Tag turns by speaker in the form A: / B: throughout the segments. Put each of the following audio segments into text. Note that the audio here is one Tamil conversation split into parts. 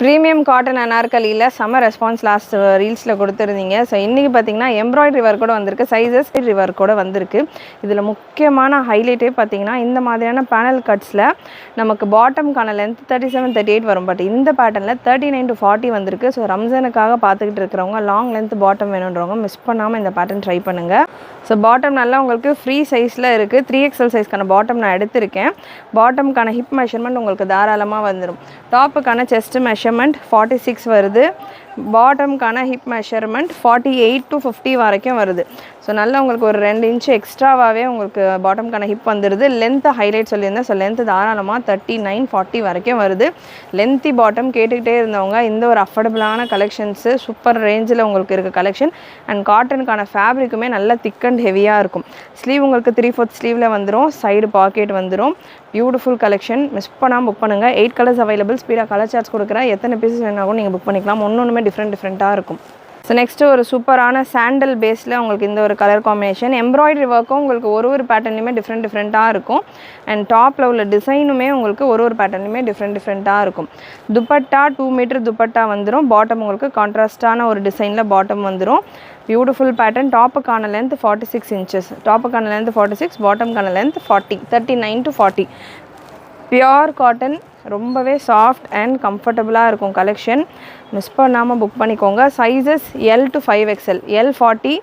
A: ப்ரீமியம் காட்டன் அனார்கலியில் செம்ம ரெஸ்பான்ஸ் லாஸ்ட் ரீல்ஸில் கொடுத்துருந்தீங்க. ஸோ இன்றைக்கி பார்த்தீங்கன்னா எம்ப்ராய்டரி ஒர்க் கூட வந்திருக்கு, சைஸஸ் ஒர்க் கூட வந்திருக்கு. இதில் முக்கியமான ஹைலைட்டே பார்த்தீங்கன்னா இந்த மாதிரியான பேனல் கட்ஸில் நமக்கு பாட்டம்கான லென்த் 37, 38 வரும். பட் இந்த பேட்டர்னில் 39 to 40 வந்திருக்கு. ஸோ ரம்ஜானுக்காக பார்த்துக்கிட்டு இருக்கிறவங்க லாங் லென்த் பாட்டம் வேணுன்றவங்க மிஸ் பண்ணாமல் இந்த பேட்டர்ன் ட்ரை பண்ணுங்கள். ஸோ பாட்டம் நல்லா உங்களுக்கு ஃப்ரீ சைஸில் இருக்குது. 3XL சைஸ்க்கான பாட்டம் நான் எடுத்திருக்கேன். பாட்டம்க்கான ஹிப் மெஷர்மெண்ட் உங்களுக்கு தாராளமாக வந்துடும். டாப்புக்கான செஸ்ட் மெஷர்மெண்ட் 46 வருது. பாட்டம்க்கான ஹிப் மெஷர்மெண்ட் 48 to 50 வரைக்கும் வருது. ஸோ நல்லா உங்களுக்கு ஒரு 2 inch எக்ஸ்ட்ராவாகவே உங்களுக்கு பாட்டம்க்கான ஹிப் வந்துடுது. லென்த்து ஹைலைட் சொல்லியிருந்தேன். ஸோ லென்த்து தாராளமாக 39, 40 வரைக்கும் வருது. லென்த்தி பாட்டம் கேட்டுக்கிட்டே இருந்தவங்க இந்த ஒரு அஃபோர்டபுளான கலெக்ஷன்ஸு சூப்பர் ரேஞ்சில் உங்களுக்கு இருக்க கலெக்ஷன். அண்ட் காட்டனுக்கான ஃபேப்ரிக்குமே நல்லா திக் அண்ட் ஹெவியாக இருக்கும். ஸ்லீவ் உங்களுக்கு 3/4 ஸ்லீவில் வந்துடும். சைடு பாக்கெட் வந்துடும். Beautiful collection. மிஸ் பண்ணாமல் புக் பண்ணுங்கள். 8 கலர்ஸ் அவைலபிள். ஸ்பீடாக கலர் சார்ட்ஸ் கொடுக்குறேன். எத்தனை பீசஸ் வேணாலும் நீங்கள் புக் பண்ணிக்கலாம். ஒன்றுமே டிஃப்ரெண்ட்டாக இருக்கும். ஸோ நெக்ஸ்ட்டு ஒரு சூப்பரான சாண்டல் பேஸில் உங்களுக்கு இந்த ஒரு கலர் காம்பினேஷன். எம்ப்ராய்டரி ஒர்க்கும் உங்களுக்கு ஒரு பேட்டர்லையுமே டிஃப்ரெண்ட்டாக இருக்கும். அண்ட் டாப்பில் உள்ள டிசைனுமே உங்களுக்கு ஒரு பேட்டர்லையுமே டிஃப்ரெண்ட்டாக இருக்கும். துப்பட்டா 2 மீட்டர் துப்பட்டா வந்துடும். பாட்டம் உங்களுக்கு கான்ட்ராஸ்டான ஒரு டிசைனில் பாட்டம் வந்துடும். Beautiful pattern. டாப்புக்கான லென்த் 46 inches. டாப்புக்கான லென்த் 46, பாட்டம்கான லென்த் 40, 39 to 40. பியோர் காட்டன், ரொம்பவே சாஃப்ட் அண்ட் கம்ஃபர்டபுளாக இருக்கும் கலெக்ஷன். மிஸ் பண்ணாமல் புக் பண்ணிக்கோங்க. Sizes L to 5XL, L 40,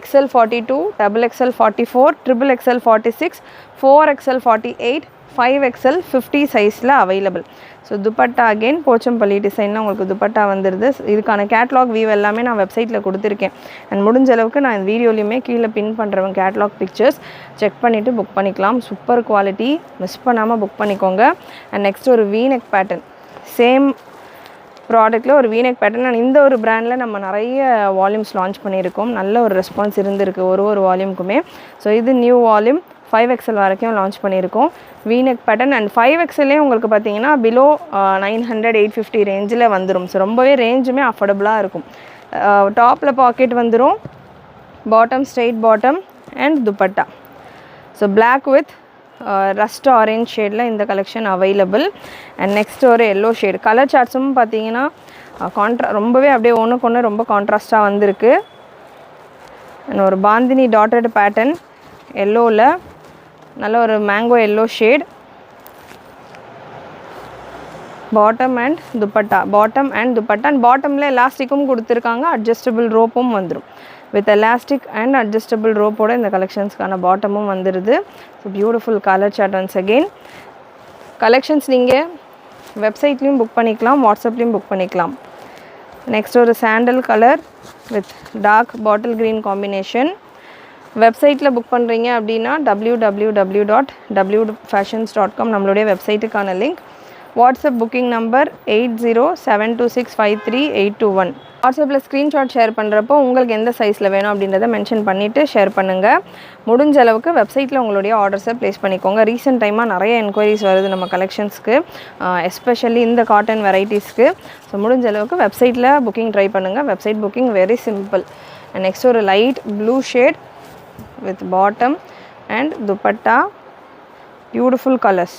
A: XL 42, XXL 44, XXL 46, 4XL 48, 5XL 50 சைஸில் available. So dupatta again Pochampalli டிசைனில் உங்களுக்கு துப்பட்டா வந்துடுது. இதுக்கான கேட்லாக் வியூ எல்லாமே நான் வெப்சைட்டில் கொடுத்துருக்கேன். அண்ட் முடிஞ்ச அளவுக்கு நான் இந்த வீடியோலையுமே கீழே பின் பண்ணுறவங்க கேட்லாக் பிக்சர்ஸ் செக் பண்ணிவிட்டு புக் பண்ணிக்கலாம். Super quality. மிஸ் பண்ணாமல் புக் பண்ணிக்கோங்க. அண்ட் நெக்ஸ்ட் ஒரு வீநெக் பேட்டர்ன். சேம் ப்ராடக்ட்டில் ஒரு வீநெக் பேட்டர்ன். அண்ட் இந்த ஒரு பிராண்டில் நம்ம நிறைய வால்யூம்ஸ் லான்ச் பண்ணியிருக்கோம். நல்ல ஒரு ரெஸ்பான்ஸ் இருந்திருக்கு ஒரு வால்யூமுக்குமே. ஸோ இது நியூ வால்யூம் 5XL வரைக்கும் லான்ச் பண்ணியிருக்கோம். V-neck pattern. அண்ட் 5XLே உங்களுக்கு பார்த்தீங்கன்னா பிலோ 900, 850 ரேஞ்சில் வந்துடும். ஸோ ரொம்பவே ரேஞ்சுமே அஃபோர்டபுளாக இருக்கும். டாப்பில் பாக்கெட் வந்துடும். Bottom straight bottom and dupatta. So black with rust orange ஷேடில் இந்த கலெக்ஷன் அவைலபிள். அண்ட் நெக்ஸ்ட் ஒரு எல்லோ ஷேடு. கலர் சார்ட்ஸும் பார்த்தீங்கன்னா ரொம்பவே அப்படியே ஒன்றுக்கு ரொம்ப கான்ட்ராஸ்டாக வந்திருக்கு. அண்ட் ஒரு பாந்தினி டாட்டட் பேட்டர்ன் எல்லோவில் நல்ல ஒரு mango yellow shade. Bottom and dupatta. And பாட்டமில் எலாஸ்டிக்கும் கொடுத்துருக்காங்க. அட்ஜஸ்டபிள் ரோப்பும் வந்துடும். வித் எலாஸ்டிக் அண்ட் அட்ஜஸ்டபிள் ரோப்போட இந்த கலெக்ஷன்ஸ்க்கான பாட்டமும் வந்துடுது. So beautiful colour chart once again. Collections நீங்கள் வெப்சைட்லேயும் புக் பண்ணிக்கலாம், வாட்ஸ்அப்லேயும் புக் பண்ணிக்கலாம். நெக்ஸ்ட் ஒரு sandal colour with dark bottle green combination. வெப்சைட்டில் புக் பண்ணுறீங்க அப்படின்னா www.wfashions.com நம்மளுடைய வெப்சைட்டுக்கான லிங்க். WhatsApp booking number 8072653821. வாட்ஸ்அப்பில் ஸ்க்ரீன்ஷாட் ஷேர் பண்ணுறப்போ உங்களுக்கு எந்த சைஸில் வேணும் அப்படின்றத மென்ஷன் பண்ணிவிட்டு ஷேர் பண்ணுங்கள். முடிஞ்ச அளவுக்கு வெப்சைட்டில் உங்களுடைய ஆர்டர்ஸை ப்ளேஸ் பண்ணிக்கோங்க. ரீசெண்ட் டைமாக நிறைய என்கொயரிஸ் வருது நம்ம கலெக்ஷன்ஸ்க்கு, எஸ்பெஷலி இந்த காட்டன் வெரைட்டிஸ்க்கு. ஸோ முடிஞ்ச அளவுக்கு வெப்சைட்டில் புக்கிங் ட்ரை பண்ணுங்கள். Website booking very simple. And next ஒரு light blue shade with bottom and dupatta. Beautiful colours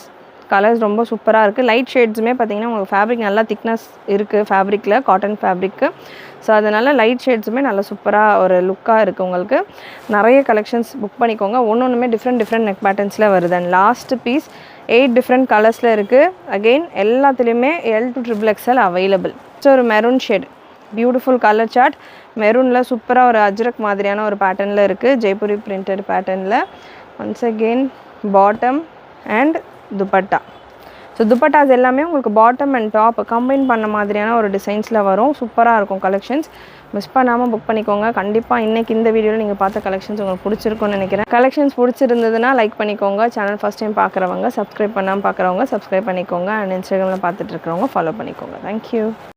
A: ரொம்ப சூப்பராக இருக்குது. லைட் ஷேட்ஸுமே பார்த்திங்கன்னா உங்களுக்கு ஃபேப்ரிக் நல்லா திக்னஸ் இருக்குது ஃபேப்ரிக்கில், காட்டன் ஃபேப்ரிக்கு. ஸோ அதனால் லைட் ஷேட்ஸுமே நல்லா சூப்பராக ஒரு லுக்காக இருக்குது. உங்களுக்கு நிறைய கலெக்ஷன்ஸ் புக் பண்ணிக்கோங்க. ஒன்றுமே டிஃப்ரெண்ட் நெக் பேட்டர்ன்ஸில் வருது. அண்ட் லாஸ்ட் பீஸ் 8 டிஃப்ரெண்ட் கலர்ஸில் இருக்குது. அகெயின் எல்லாத்துலேயுமே L to XXL available. So ஒரு maroon shade. Beautiful colour chart. மெரூனில் சூப்பராக ஒரு அஜ்ரக் மாதிரியான ஒரு பேட்டர்னில் இருக்குது. ஜெய்ப்பூரி பிரிண்டட் பேட்டர்னில். Once again bottom and dupatta. So dupattas எல்லாமே உங்களுக்கு பாட்டம் அண்ட் டாப் கம்பைன் பண்ண மாதிரியான ஒரு டிசைன்ஸில் வரும். சூப்பராக இருக்கும் கலெக்ஷன்ஸ். மிஸ் பண்ணாமல் புக் பண்ணிக்கோங்க. கண்டிப்பாக இன்றைக்கி இந்த வீடியோவில் நீங்கள் பார்த்த கலெக்ஷன்ஸ் உங்களுக்கு பிடிச்சிருக்குன்னு நினைக்கிறேன். கலெக்ஷன்ஸ் பிடிச்சிருந்ததுன்னா லைக் பண்ணிக்கோங்க. சேனல் ஃபஸ்ட் டைம் பார்க்குறவங்க, சப்ஸ்கிரைப் பண்ணாமல் பார்க்குறவங்க சப்ஸ்கிரைப் பண்ணிக்கோங்க. அண்ட் இன்ஸ்டாகிராமில் பார்த்துட்டு இருக்கிறவங்க ஃபாலோ பண்ணிக்கோங்க. தேங்க்யூ.